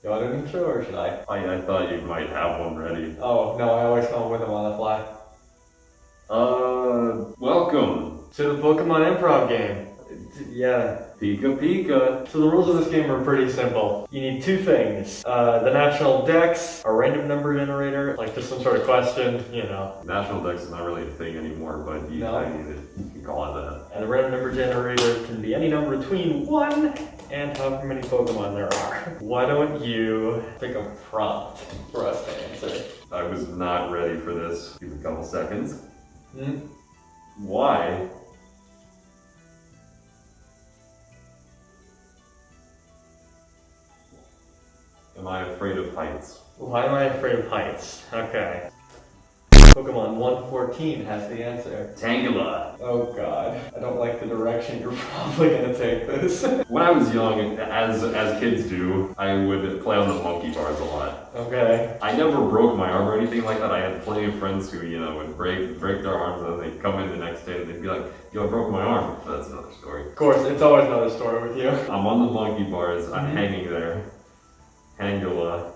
You want an intro or should I? I thought you might have one ready. Oh, no, I always come up with them on the fly. Welcome To the Pokemon Improv game. Yeah. Pika Pika. So the rules of this game are pretty simple. You need two things. The national dex, a random number generator, like just some sort of question, you know. National Dex is not really a thing anymore, but I need it. You can call it that. And the random number generator can be any number between 1 and however many Pokemon there are. Why don't you pick a prompt for us to answer? I was not ready for this. Give me a couple seconds. Hmm? Why? Am I afraid of heights? Why am I afraid of heights? Okay. Pokemon 114 has the answer. Tangela. Oh god. I don't like the direction you're probably gonna take this. When I was young, as kids do, I would play on the monkey bars a lot. Okay. I never broke my arm or anything like that. I had plenty of friends who, would break their arms and then they'd come in the next day and they'd be like, yo, I broke my arm. But that's another story. Of course, it's always another story with you. I'm on the monkey bars, I'm hanging there. Tangela.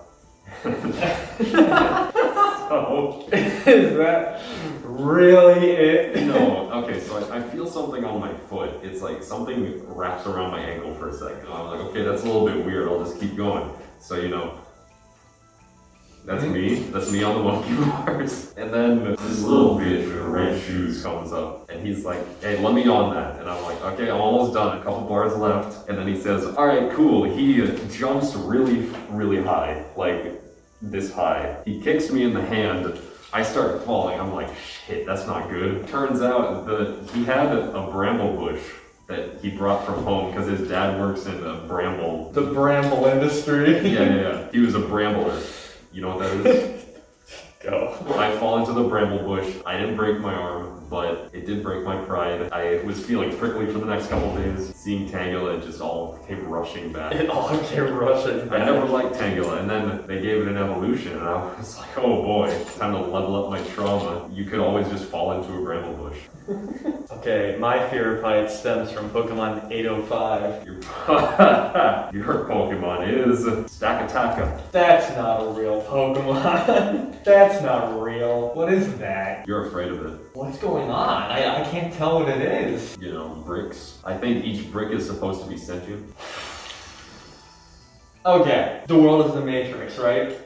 So, is that really it? no, okay, so I feel something on my foot. It's like something wraps around my ankle for a second. I'm like, okay, that's a little bit weird. I'll just keep going. So, that's me. That's me on the monkey bars. And then this little bitch with red shoes comes up and he's like, hey, let me on that. And I'm like, okay, I'm almost done. A couple bars left. And then he says, all right, cool. He jumps really, really high, like this high. He kicks me in the hand. I start falling. I'm like, shit, that's not good. Turns out that he had a bramble bush that he brought from home because his dad works in the bramble. The bramble industry. Yeah. He was a brambler. You know what that is? Go. I fall into the bramble bush. I didn't break my arm, but it did break my pride. I was feeling prickly for the next couple days. Seeing Tangela, it just all came rushing back. It all came rushing back. I never liked Tangela, and then they gave it an evolution, and I was like, oh boy, time to level up my trauma. You could always just fall into a bramble bush. Okay, my fear of heights stems from Pokemon 805. Your Pokemon is Stakataka. That's not a real Pokemon. That's not real. What is that? You're afraid of it. What's going on? I can't tell what it is. Bricks. I think each brick is supposed to be sentient. Okay, the world is the Matrix, right?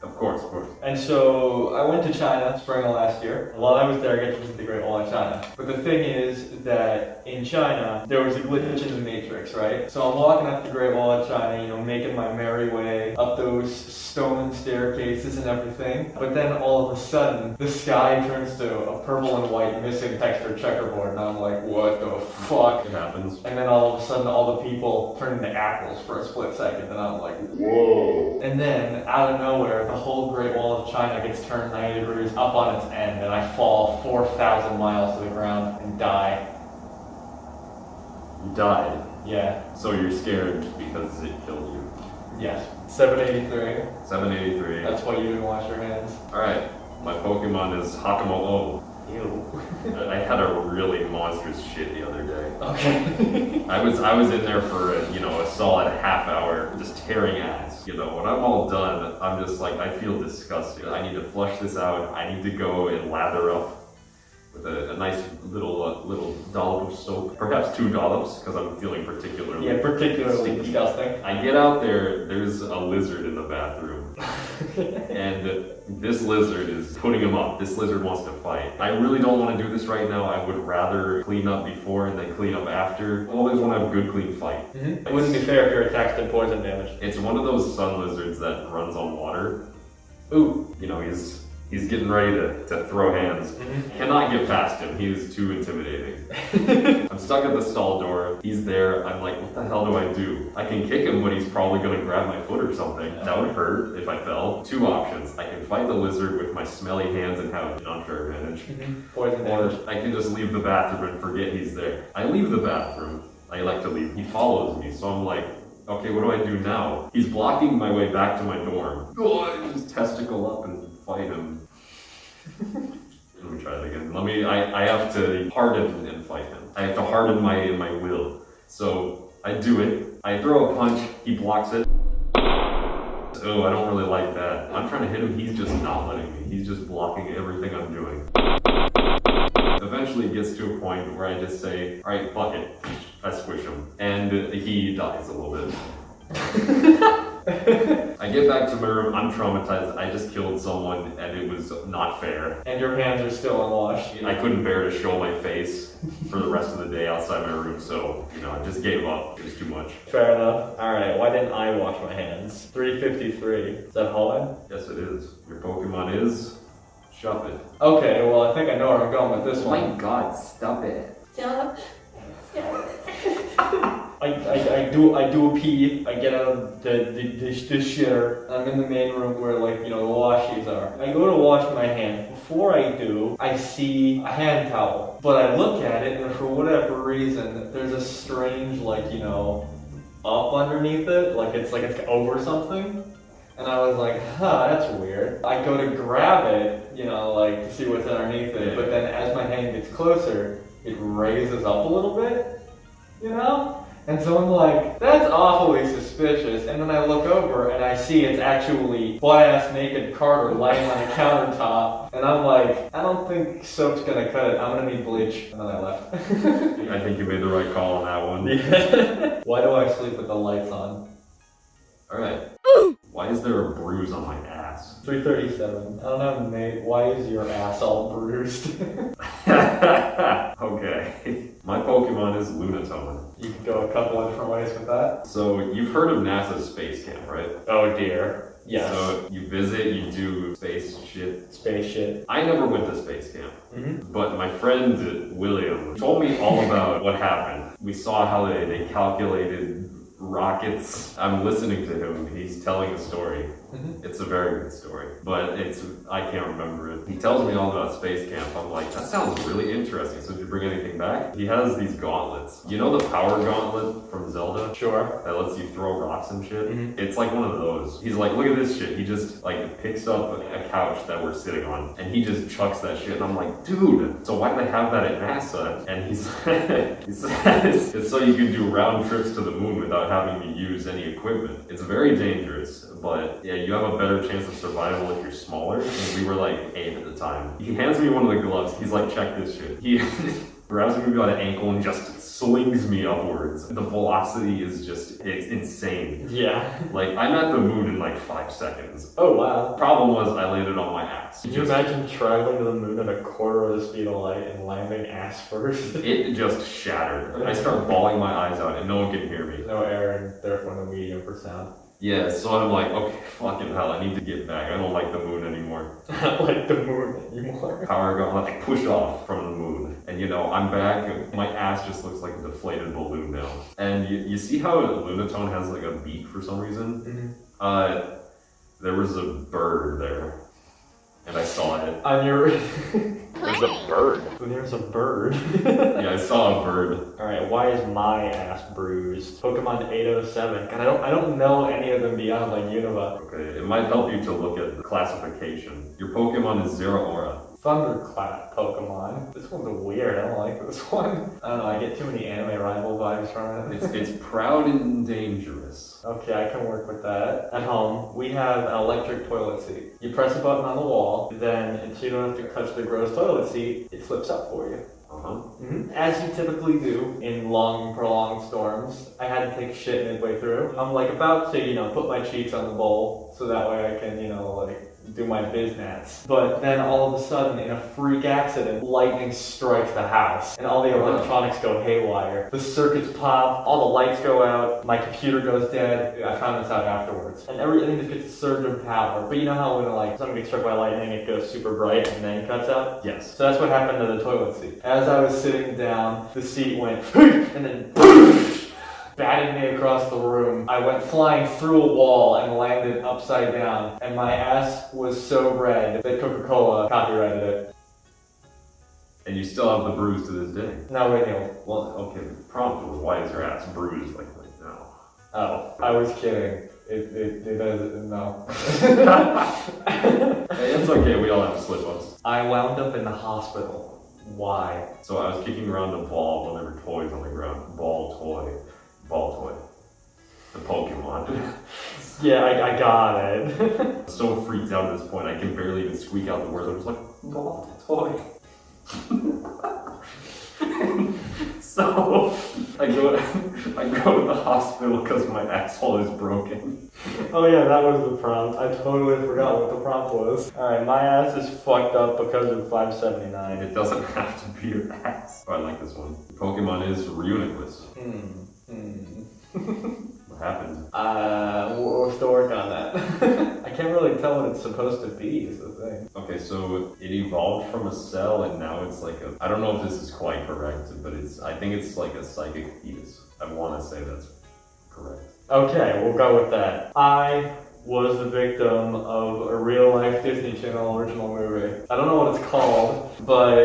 Of course. And so I went to China spring of last year. While I was there, I got to visit the Great Wall of China. But the thing is that in China, there was a glitch in the Matrix, right? So I'm walking up the Great Wall of China, making my merry way up those stone staircases and everything. But then all of a sudden, the sky turns to a purple and white missing texture checkerboard. And I'm like, what the fuck? It happens. And then all of a sudden, all the people turn into apples for a split second. And I'm like, whoa. And then out of nowhere, the whole Great Wall of China gets turned 90 degrees up on its end, and I fall 4,000 miles to the ground and die. You died. Yeah. So you're scared because it killed you. Yes. 783. 783. That's why you didn't wash your hands. Alright, my Pokemon is Hakamo-O. Ew. I had a really monstrous shit the other day. Okay. I was in there for a solid half hour just tearing ass. When I'm all done, I'm just like, I feel disgusted. I need to flush this out. I need to go and lather up with a nice little dollop of soap. Perhaps 2 dollops, because I'm feeling particularly particularly sticky. disgusting. I get out there's a lizard in the bathroom. And this lizard is putting him up. This lizard wants to fight. I really don't want to do this right now. I would rather clean up before and then clean up after. I always want to have a good, clean fight. It wouldn't be fair if your attacks did poison damage. It's one of those sun lizards that runs on water. Ooh. He's getting ready to throw hands. Cannot get past him. He is too intimidating. I'm stuck at the stall door. He's there. I'm like, what the hell do I do? I can kick him, but he's probably going to grab my foot or something. That would hurt if I fell. 2 options. I can fight the lizard with my smelly hands and have an unfair advantage. Poison Or damage. I can just leave the bathroom and forget he's there. I leave the bathroom. I like to leave. He follows me, so I'm like, okay, what do I do now? He's blocking my way back to my dorm. Oh, I just testicle up and fight him. Let me try it again. I have to harden and fight him. I have to harden my will. So I do it. I throw a punch, he blocks it. Oh, I don't really like that. I'm trying to hit him, he's just not letting me. He's just blocking everything I'm doing. Eventually it gets to a point where I just say, alright, fuck it. I squish him. And he dies a little bit. I get back to my room, I'm traumatized. I just killed someone and it was not fair. And your hands are still unwashed. I couldn't bear to show my face for the rest of the day outside my room, so, I just gave up. It was too much. Fair enough. Alright, why didn't I wash my hands? 353. Is that Holland? Yes, it is. Your Pokemon is... Shove it. Okay, well I think I know where I'm going with this Oh one. my god, stop it. Stop. I do a pee, I get out of the shitter, I'm in the main room where the washies are. I go to wash my hands. Before I do, I see a hand towel. But I look at it and for whatever reason, there's a strange up underneath it, it's over something. And I was like, that's weird. I go to grab it, to see what's underneath it, but then as my hand gets closer, it raises up a little bit, And so I'm like, that's awfully suspicious. And then I look over and I see it's actually butt-ass naked Carter lying on a countertop. And I'm like, I don't think soap's gonna cut it. I'm gonna need bleach. And then I left. I think you made the right call on that one. Yeah. Why do I sleep with the lights on? Alright. Why is there a bruise on my ass? 337. I don't know, Nate. Why is your ass all bruised? Okay. My Pokemon is Lunatone. You can go a couple of different ways with that. So, you've heard of NASA's space camp, right? Oh dear. Yes. So, you visit, you do space shit. Space shit. I never went to space camp, but my friend William told me all about what happened. We saw how they calculated rockets. I'm listening to him, he's telling a story. It's a very good story, but I can't remember it. He tells me all about space camp. I'm like, that sounds really interesting. So did you bring anything back? He has these gauntlets. You know the power gauntlet from Zelda? Sure. That lets you throw rocks and shit? It's like one of those. He's like, look at this shit. He just picks up a couch that we're sitting on and he just chucks that shit. And I'm like, dude, so why do they have that at NASA? And he says, it's so you can do round trips to the moon without having to use any equipment. It's very dangerous, but yeah, you have a better chance of survival if you're smaller. And we were 8 at the time. He hands me one of the gloves. He's like, check this shit. He grabs me by the ankle and just slings me upwards. The velocity is it's insane. Yeah. I'm at the moon in 5 seconds. Oh wow. Problem was I landed on my ass. Can you imagine traveling to the moon at a quarter of the speed of light and landing ass first? It just shattered. I start bawling my eyes out and no one can hear me. No air and therefore no medium for sound. Yeah, so I'm like, okay, fucking hell, I need to get back. I don't like the moon anymore. I don't like the moon anymore. Power gauntlet, I push off from the moon. And I'm back, and my ass just looks like a deflated balloon now. And you see how Lunatone has a beak for some reason? There was a bird there. And I saw it. On your... There's a bird. There's a bird. Yeah, I saw a bird. Alright, why is my ass bruised? Pokemon 807. God, I don't know any of them beyond Unova. Okay, it might help you to look at the classification. Your Pokemon is Zeraora. Thunderclap Pokemon. This one's weird. I don't like this one. I don't know. I get too many anime rival vibes from it. It's proud and dangerous. Okay, I can work with that. At home, we have an electric toilet seat. You press a button on the wall, then so you don't have to touch the gross toilet seat, it flips up for you. As you typically do in long, prolonged storms, I had to take a shit midway through. I'm about to, put my cheeks on the bowl so that way I can, do my biznats. But then all of a sudden, in a freak accident, lightning strikes the house and all the electronics go haywire. The circuits pop, all the lights go out, my computer goes dead. I found this out afterwards. And everything just gets a surge of power. But you know how when something gets struck by lightning, it goes super bright and then cuts out? Yes. So that's what happened to the toilet seat. As I was sitting down, the seat went and then batted me across the room. I went flying through a wall and landed upside down, and my ass was so red that Coca-Cola copyrighted it. And you still have the bruise to this day. No, wait, no. Well, okay, the problem was why is your ass bruised like now? Oh, I was kidding. It doesn't, no. Hey, it's okay, we all have slip-ups. I wound up in the hospital. Why? So I was kicking around a ball, one of her toys on the ground. Ball toy. The Pokemon. Yeah, I got it. So freaked out at this point, I can barely even squeak out the words. I'm just like, ball toy. So I go to the hospital because my asshole is broken. Oh yeah, that was the prompt. I totally forgot what the prompt was. Alright, my ass is fucked up because of 579. It doesn't have to be your ass. Oh, I like this one. Pokemon is Reuniclus. What happened? We'll still work on that. I can't really tell what it's supposed to be, is the thing. Okay, so it evolved from a cell and now it's like a, I don't know if this is quite correct, but I think it's like a psychic fetus. I want to say that's correct. Okay, we'll go with that. I was the victim of a real-life Disney Channel original movie. I don't know what it's called, but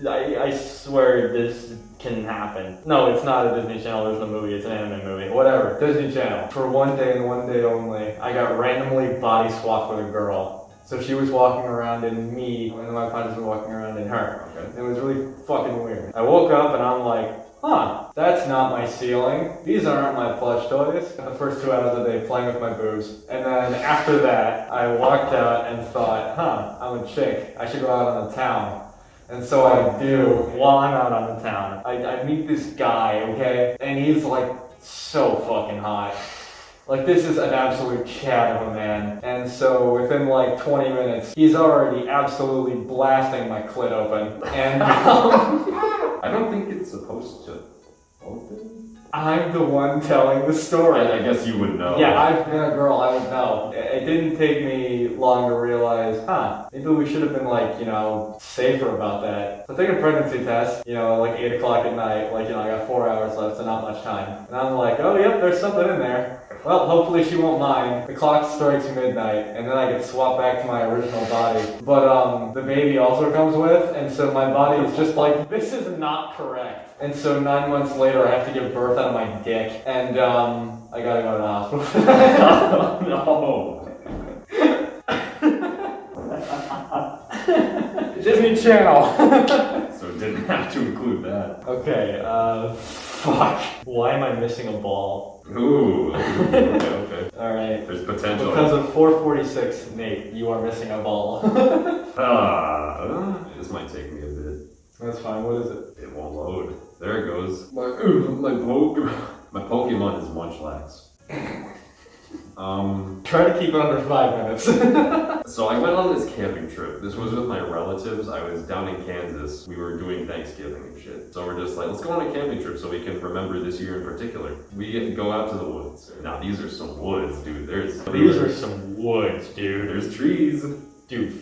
I swear this can happen. No, it's not a Disney Channel original movie, it's an anime movie. Whatever, Disney Channel. For one day and one day only, I got randomly body swapped with a girl. So she was walking around in me, and then my partners were walking around in her. Okay. It was really fucking weird. I woke up and I'm like, huh, that's not my ceiling. These aren't my plush toys. The first 2 hours of the day playing with my boobs. And then after that, I walked out and thought, huh, I'm a chick. I should go out on the town. And so I do while I'm out on the town. I meet this guy, okay? And he's like so fucking hot. Like, this is an absolute chat of a man. And so within like 20 minutes, he's already absolutely blasting my clit open. And I don't think it's supposed to open. I'm the one telling the story. I guess you would know. Yeah, I've been a girl, I would know. It didn't take me long to realize, maybe we should have been like, safer about that. So I take a pregnancy test, like 8 o'clock at night, like, I got 4 hours left, so not much time. And I'm like, oh, yep, there's something in there. Well, hopefully she won't mind. The clock strikes midnight, and then I get swapped back to my original body. But the baby also comes with, and so my body is just like, this is not correct. And so 9 months later, I have to give birth out of my dick, and I gotta go to the hospital. No. Disney Channel. So it didn't have to include that. Okay, fuck. Why am I missing a ball? Ooh, okay. Alright. There's potential. Because of 446, Nate, you are missing a ball. This might take me a bit. That's fine, what is it? It won't load. There it goes. My Pokemon is Munchlax. Try to keep it under 5 minutes. So I went on this camping trip. This was with my relatives. I was down in Kansas. We were doing Thanksgiving and shit. So we're just like, let's go on a camping trip so we can remember this year in particular. We get to go out to the woods. Now these are some woods, dude. These are some woods, dude. There's trees. Dude,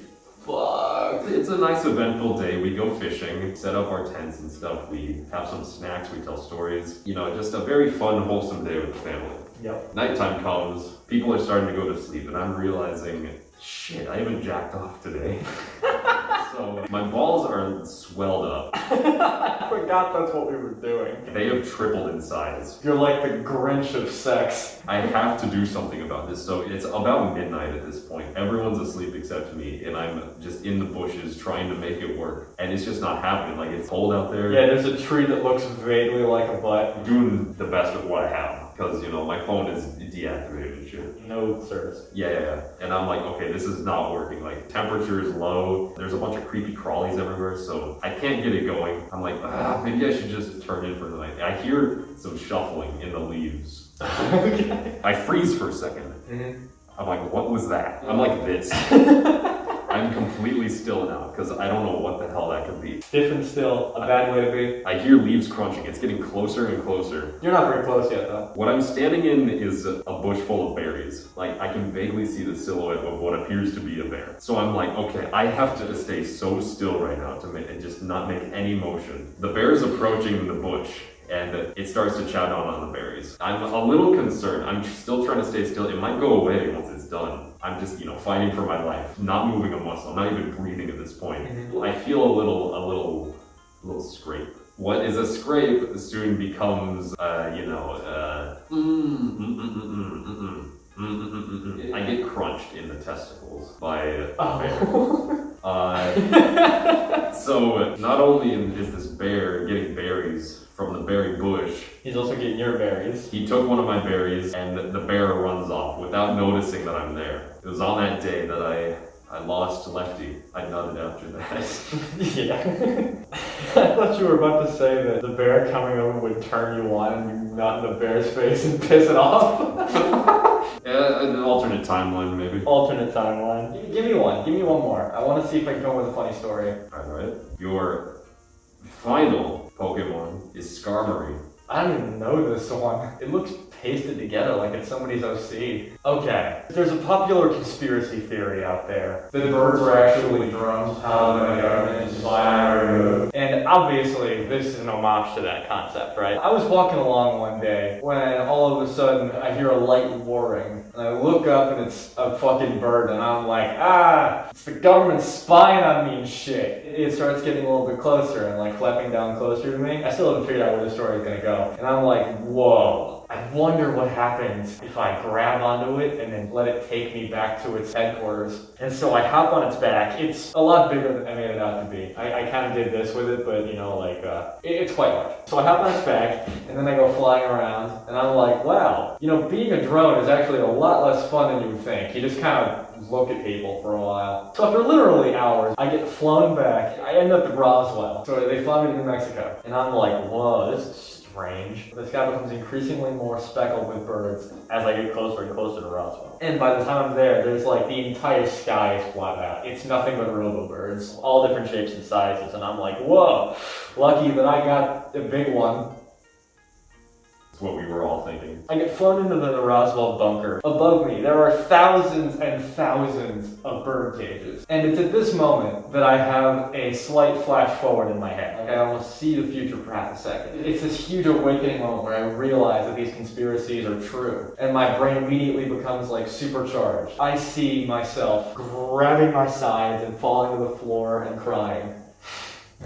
fuck. It's a nice eventful day. We go fishing, set up our tents and stuff. We have some snacks, we tell stories. Just a very fun, wholesome day with the family. Yep. Nighttime comes, people are starting to go to sleep, and I'm realizing, shit, I haven't jacked off today. So my balls are swelled up. I forgot that's what we were doing. They have tripled in size. You're like the Grinch of sex. I have to do something about this. So it's about midnight at this point. Everyone's asleep except me, and I'm just in the bushes trying to make it work. And it's just not happening. Like, it's cold out there. Yeah, there's a tree that looks vaguely like a butt. I'm doing the best with what I have. Because, my phone is deactivated and shit. No service. Yeah. And I'm like, okay, this is not working. Like, temperature is low. There's a bunch of creepy crawlies everywhere, so I can't get it going. I'm like, maybe I should just turn in for the night. I hear some shuffling in the leaves. Okay. I freeze for a second. Mm-hmm. I'm like, what was that? I'm like this. I'm completely still now, because I don't know what the hell that could be. Stiff and still, a bad way to be. I hear leaves crunching. It's getting closer and closer. You're not very close yet, though. What I'm standing in is a bush full of berries. Like, I can vaguely see the silhouette of what appears to be a bear. So I'm like, okay, I have to stay so still right now to just not make any motion. The bear is approaching the bush, and it starts to chow down on the berries. I'm a little concerned. I'm still trying to stay still. It might go away once it's done. I'm just, fighting for my life, not moving a muscle. I'm not even breathing at this point. Mm-hmm. I feel a little scrape. What is a scrape soon becomes, I get crunched in the testicles by a bear. So not only is this bear getting berries from the berry bush, He's also getting your berries. He took one of my berries, and the bear runs off without noticing that I'm there. It was on that day that I lost Lefty. I nutted after that. Yeah. I thought you were about to say that the bear coming over would turn you on and you nut in the bear's face and piss it off. Yeah, an alternate timeline, maybe. Alternate timeline. Give me one. Give me one more. I want to see if I can come up with a funny story. Alright. Your final Pokemon is Skarmory. I don't even know this one. It looks pasted together like it's somebody's OC. Okay. There's a popular conspiracy theory out there that birds are actually drones housed in the government spy. And obviously, this is an homage to that concept, right? I was walking along one day when all of a sudden I hear a light whirring. And I look up and it's a fucking bird and I'm like, it's the government spying on me and shit. It starts getting a little bit closer and like flapping down closer to me. I still haven't figured out where the story is gonna go. And I'm like, whoa. I wonder what happens if I grab onto it and then let it take me back to its headquarters. And so I hop on its back. It's a lot bigger than I made it out to be. I kind of did this with it, but you know, like, it's quite large. So I hop on its back and then I go flying around and I'm like, wow, you know, being a drone is actually a lot less fun than you would think. You just kind of look at people for a while. So after literally hours, I get flown back. I end up at Roswell. So they fly me to New Mexico. And I'm like, whoa, this is strange. The sky becomes increasingly more speckled with birds as I get closer and closer to Roswell. And by the time I'm there, there's like the entire sky is blotted out. It's nothing but robo birds, all different shapes and sizes. And I'm like, whoa, lucky that I got a big one. That's what we were all thinking. I get flown into the Roswell bunker. Above me, there are thousands and thousands of bird cages. And it's at this moment that I have a slight flash forward in my head. Like I almost see the future for half a second. It's this huge awakening moment where I realize that these conspiracies are true. And my brain immediately becomes like supercharged. I see myself grabbing my sides and falling to the floor and crying.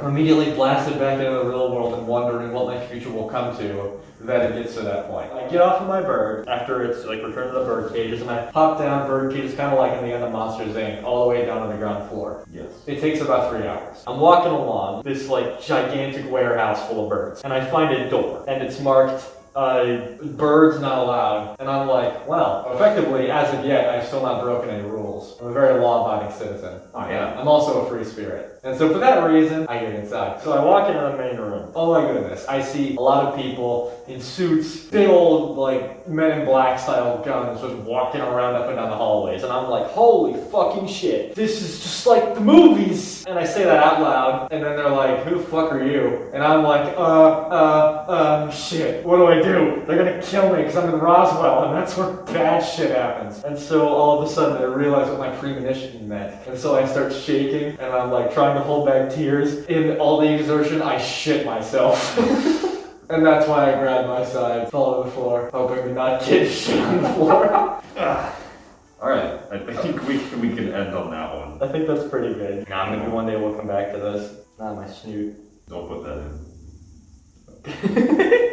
I'm immediately blasted back into the real world and wondering what my future will come to that it gets to that point. I get off of my bird after it's like returned to the bird cages and I hop down bird cages kind of like in the end of Monsters Inc. all the way down to the ground floor. Yes. It takes about 3 hours. I'm walking along this like gigantic warehouse full of birds and I find a door and it's marked birds not allowed. And I'm like, well, effectively, as of yet, I've still not broken any rules. I'm a very law-abiding citizen. Oh, yeah. I'm also a free spirit. And so for that reason, I get inside. So I walk into the main room. Oh my goodness. I see a lot of people in suits, big old, like, Men in Black style guns just walking around up and down the hallways. And I'm like, holy fucking shit. This is just like the movies. And I say that out loud. And then they're like, who the fuck are you? And I'm like, shit. What do I do? They're gonna kill me because I'm in Roswell and that's where bad shit happens. And so all of a sudden I realize what my premonition meant. And so I start shaking and I'm like trying to hold back tears. In all the exertion, I shit myself. And that's why I grabbed my side, fall to the floor, hoping to not get shit on the floor. Alright, I think we can end on that one. I think that's pretty good. Nah, maybe one day we'll come back to this. Not my snoot. Don't put that in.